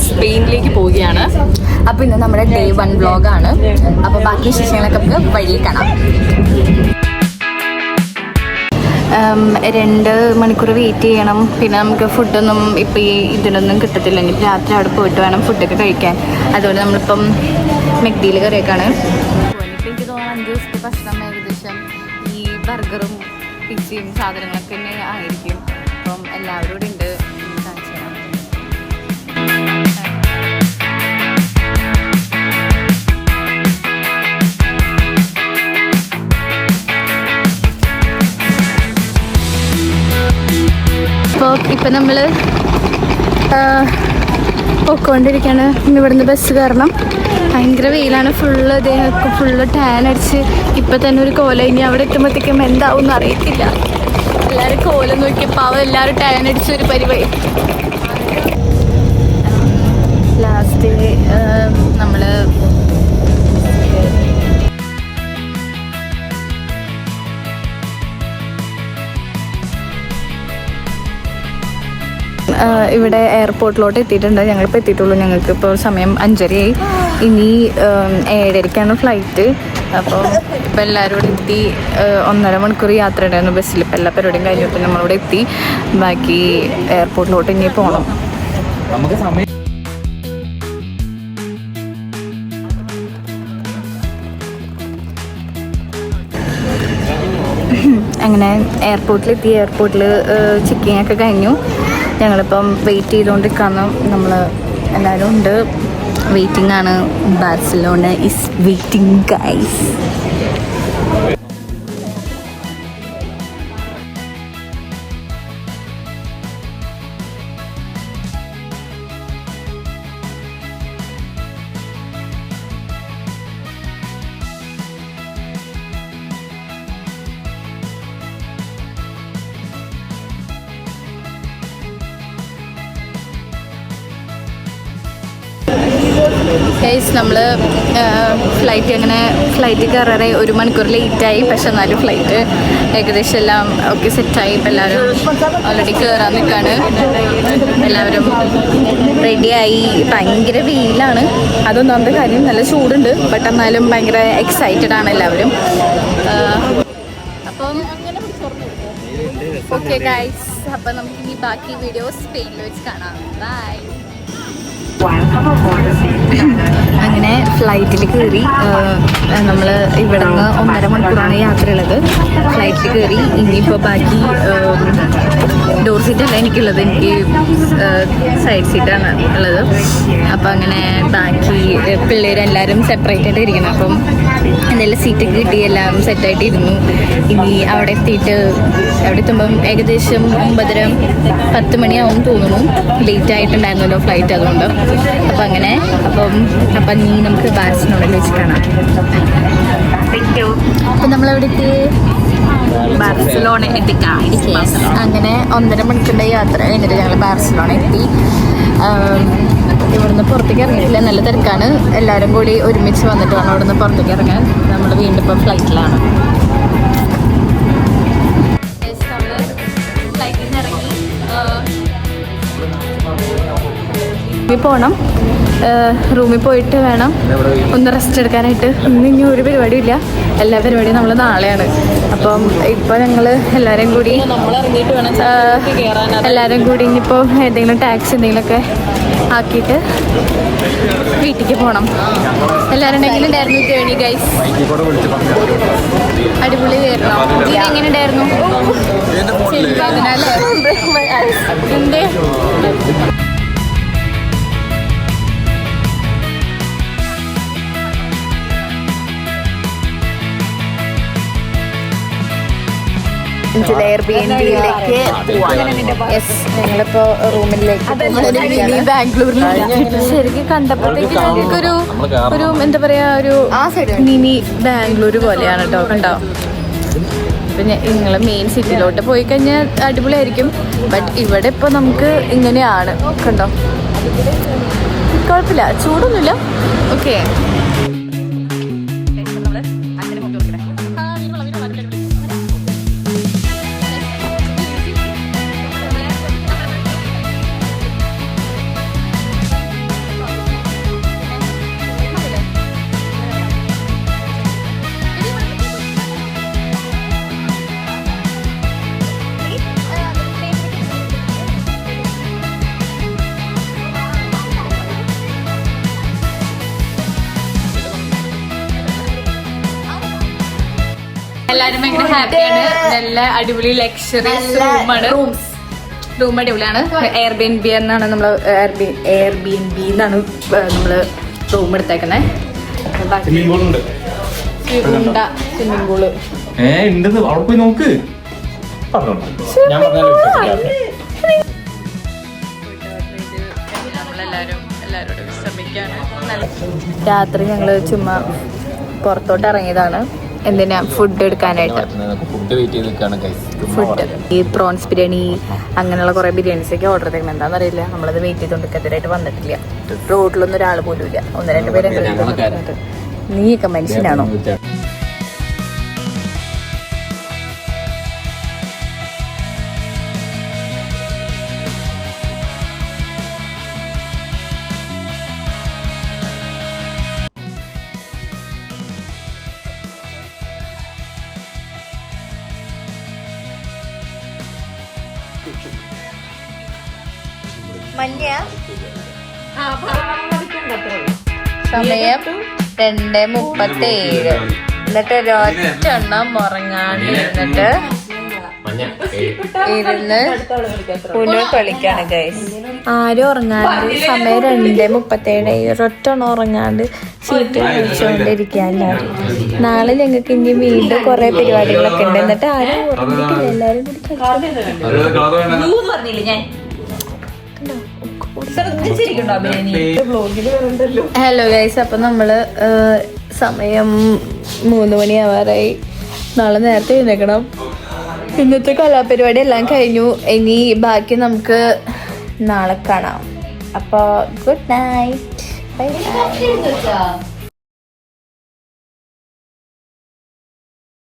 സ്പെയിനിലേക്ക് പോവുകയാണ്. അപ്പോൾ ഇന്ന് നമ്മുടെ Day 1 വ്ളോഗാണ്. അപ്പോൾ ബാക്കി വിശേഷങ്ങളൊക്കെ നമുക്ക് വഴിയിൽ കാണാം. 2 മണിക്കൂർ വെയിറ്റ് ചെയ്യണം. പിന്നെ നമുക്ക് ഫുഡൊന്നും ഇപ്പോൾ ഈ ഇതിനൊന്നും കിട്ടത്തില്ലെങ്കിൽ രാത്രി അവിടെ പോയിട്ട് വേണം ഫുഡൊക്കെ കഴിക്കാൻ. അതുകൊണ്ട് നമ്മളിപ്പം മെക്ഡിയിൽ കയറിയേക്കാണ്. എനിക്ക് തോന്നുന്നു 5 ദിവസത്തെ ഭക്ഷണം ഏകദേശം ഈ ബർഗറും പിzzയും സാധനങ്ങളൊക്കെ തന്നെ ആയിരിക്കും. അപ്പം എല്ലാവരും കൂടെ ഉണ്ട്. അപ്പോൾ ഇപ്പം നമ്മൾ പൊയ്ക്കൊണ്ടിരിക്കുകയാണ്. ഇവിടുന്ന് ബസ് കയറണം. ഭയങ്കര വെയിലാണ്. ഫുള്ള് ടാൻ അടിച്ച് ഇപ്പം തന്നെ ഒരു കോല. ഇനി അവിടെ എത്തുമ്പോഴത്തേക്കും എന്താവും എന്ന് അറിയത്തില്ല. എല്ലാവരും കോലം നോക്കിയപ്പോൾ അവ എല്ലാവരും ടാൻ അടിച്ചൊരു പരിപാടി. ലാസ്റ്റ് നമ്മൾ ഇവിടെ എയർപോർട്ടിലോട്ട് എത്തിയിട്ടുണ്ട്. ഞങ്ങളിപ്പോൾ എത്തിയിട്ടുള്ളൂ. ഞങ്ങൾക്കിപ്പോൾ സമയം 5:30 ഇനി 7:30 ഫ്ലൈറ്റ്. അപ്പോൾ ഇപ്പോൾ എല്ലാവരും കൂടെ എത്തി. 1.5 മണിക്കൂർ യാത്ര ഉണ്ടായിരുന്നു ബസ്സിൽ. ഇപ്പോൾ എല്ലാ പരിപാടിയും കഴിഞ്ഞിട്ട് നമ്മളിവിടെ എത്തി. ബാക്കി എയർപോർട്ടിലോട്ട് ഇനി പോകണം. അങ്ങനെ എയർപോർട്ടിലെത്തി. എയർപോർട്ടിൽ ചെക്കിങ് ഒക്കെ കഴിഞ്ഞു. ഞങ്ങളിപ്പം വെയിറ്റ് ചെയ്തുകൊണ്ടിരിക്കുകയാണ്. നമ്മൾ എല്ലാവരും ഉണ്ട്. വെയിറ്റിംഗ് ആണ്. Barcelona is waiting guys. Guys നമ്മൾ ഫ്ലൈറ്റ് കയറാറായി. 1 മണിക്കൂർ ലേറ്റായി. പക്ഷെ എന്നാലും ഫ്ലൈറ്റ് ഏകദേശം എല്ലാം ഒക്കെ സെറ്റായി. ഇപ്പം എല്ലാവരും ഓൾറെഡി കയറാൻ നിൽക്കുകയാണ്. എല്ലാവരും റെഡിയായി. ഭയങ്കര വെയിലാണ്. അതൊന്നാമത്തെ കാര്യം. നല്ല ചൂടുണ്ട്. ബട്ട് എന്നാലും ഭയങ്കര എക്സൈറ്റഡ് ആണ് എല്ലാവരും. അപ്പം ഓക്കെ ഗൈസ്. അപ്പം നമുക്കിനി ബാക്കി വീഡിയോസ് സ്പെയിനിൽ വെച്ച് കാണാം. ബൈ. അങ്ങനെ ഫ്ലൈറ്റിൽ കയറി. നമ്മൾ ഇവിടെ നിന്ന് 1.5 മണിക്കൂറാണ് യാത്രയുള്ളത്. ഫ്ലൈറ്റിൽ കയറി. ഇനിയിപ്പോൾ ബാക്കി ഡോർ സീറ്റല്ല എനിക്കുള്ളത്. എനിക്ക് സൈഡ് സീറ്റാണ് ഉള്ളത്. അപ്പോൾ അങ്ങനെ ബാക്കി പിള്ളേരെല്ലാവരും സെപ്പറേറ്റ് ആയിട്ട് ഇരിക്കണം. അപ്പം എന്തെങ്കിലും സീറ്റൊക്കെ കിട്ടി എല്ലാം സെറ്റായിട്ട് ഇരുന്നു. ഇനി അവിടെ എത്തുമ്പം ഏകദേശം 9:30-10 മണിയാവും തോന്നുന്നു. ലേറ്റ് ആയിട്ടുണ്ടായിരുന്നല്ലോ ഫ്ലൈറ്റ്. അതുകൊണ്ട് അപ്പം നീ നമുക്ക് ബാർസലോണയിൽ വെച്ച് കാണാം. അപ്പം നമ്മളെവിടെ എത്തി? ബാർസലോണ എത്തിക്കാം. അങ്ങനെ 1.5 മണിക്കൂറിൻ്റെ യാത്ര കഴിഞ്ഞിട്ട് ഞങ്ങൾ ബാർസലോണ എത്തി. ഇവിടുന്ന് പുറത്തേക്ക് ഇറങ്ങിയിട്ടില്ല. നല്ല തിരക്കാണ്. എല്ലാവരും കൂടി ഒരുമിച്ച് വന്നിട്ട് വേണം ഇവിടുന്ന് പുറത്തേക്ക് ഇറങ്ങാൻ. നമ്മൾ വീണ്ടും ഇപ്പോൾ ഫ്ലൈറ്റിലാണ്. പോകണം. റൂമിൽ പോയിട്ട് വേണം ഒന്ന് റെസ്റ്റ് എടുക്കാനായിട്ട്. ഇനി ഒരു പരിപാടിയും ഇല്ല. എല്ലാ പരിപാടിയും നമ്മൾ നാളെയാണ്. അപ്പം ഇപ്പോൾ ഞങ്ങൾ എല്ലാവരും കൂടി ഇനിയിപ്പോൾ ഏതെങ്കിലും ടാക്സി എന്തെങ്കിലുമൊക്കെ ആക്കിയിട്ട് വീട്ടിലേക്ക് പോകണം. എല്ലാവരും എങ്ങനെയുണ്ടായിരുന്നു ജേണി ഗൈസ്? അടിപൊളി ആയിരുന്നു. ഇത് എങ്ങനെ ഉണ്ടായിരുന്നു? എന്തേ എയർബിഎൻബിയിലേക്ക് ഞങ്ങളിപ്പോ റൂമിലേക്ക് ബാംഗ്ലൂരിൽ ശരിക്കും കണ്ടപ്പോഴത്തേക്ക് നമുക്കൊരു എന്താ പറയാ ഒരു മിനി ബാംഗ്ലൂർ പോലെയാണ് കേട്ടോ. കണ്ടോ? പിന്നെ നിങ്ങൾ മെയിൻ സിറ്റിയിലോട്ട് പോയി കഴിഞ്ഞാൽ അടിപൊളിയായിരിക്കും. ബട്ട് ഇവിടെ ഇപ്പോൾ നമുക്ക് ഇങ്ങനെയാണ്. കണ്ടോ? കുഴപ്പമില്ല, ചൂടൊന്നുമില്ല. ഓക്കെ. എല്ലാരും ഭയങ്കര ഹാപ്പിയാണ്. നല്ല അടിപൊളി ലക്ഷറി റൂമാണ്. റൂം അടിപൊളിയാണ്. എയർബിഎൻബി എന്നാണ് നമ്മള് എയർബിഎൻബി എന്നാണ് നമ്മള് റൂം എടുത്തേക്കുന്നത്. സ്വിമ്മിംഗ് പൂള് അവിടെ പോയി നോക്ക്. എല്ലാവരോടും വിശ്രമിക്കാണ്. രാത്രി ഞങ്ങള് ചുമ്മാ പുറത്തോട്ട് ഇറങ്ങിയതാണ്. എന്തിനാ? ഫുഡ് എടുക്കാനായിട്ട്. ഫുഡ് ഈ പ്രോൺസ് ബിരിയാണി അങ്ങനെയുള്ള കുറെ ബിരിയാണീസ് ഒക്കെ ഓർഡർ ചെയ്യുന്നത് എന്താണെന്നറിയില്ല. നമ്മളത് വെയിറ്റ് ചെയ്തുകൊണ്ടിരിക്കുന്നതായിട്ട് വന്നിട്ടില്ല. റോഡിലൊന്നും ഒരാൾ പോലും ഇല്ല. 1-2 പേരെ. നീയൊക്കെ മനുഷ്യനാണോ? സമയം 2:37. എന്നിട്ട് ഒരൊറ്റെണ്ണം ഉറങ്ങാണ്ട് ഇരുന്ന് പുലു കളിക്കാണ് ഗൈസ്. ആരും ഉറങ്ങാണ്ട് സമയം 2:37. ഒരൊറ്റെണ്ണം ഉറങ്ങാണ്ട് ഷീറ്റ് കളിച്ചുകൊണ്ടിരിക്കുക എല്ലാവരും. നാളെ ഞങ്ങൾക്ക് ഇനി വീണ്ടും കുറെ പരിപാടികളൊക്കെ ഉണ്ട്. എന്നിട്ട് ആരും ഉറങ്ങിയിട്ടില്ല. എല്ലാരും ഹലോ ഗൈസ്, അപ്പൊ നമ്മള് സമയം 3 മണിയാവാറായി. നാളെ നേരത്തെ എഴുന്നേക്കണം. ഇന്നത്തെ കലാപരിപാടി എല്ലാം കഴിഞ്ഞു. ഇനി ബാക്കി നമുക്ക് നാളെ കാണാം. അപ്പൊ ഗുഡ് നൈറ്റ്. Bye bye.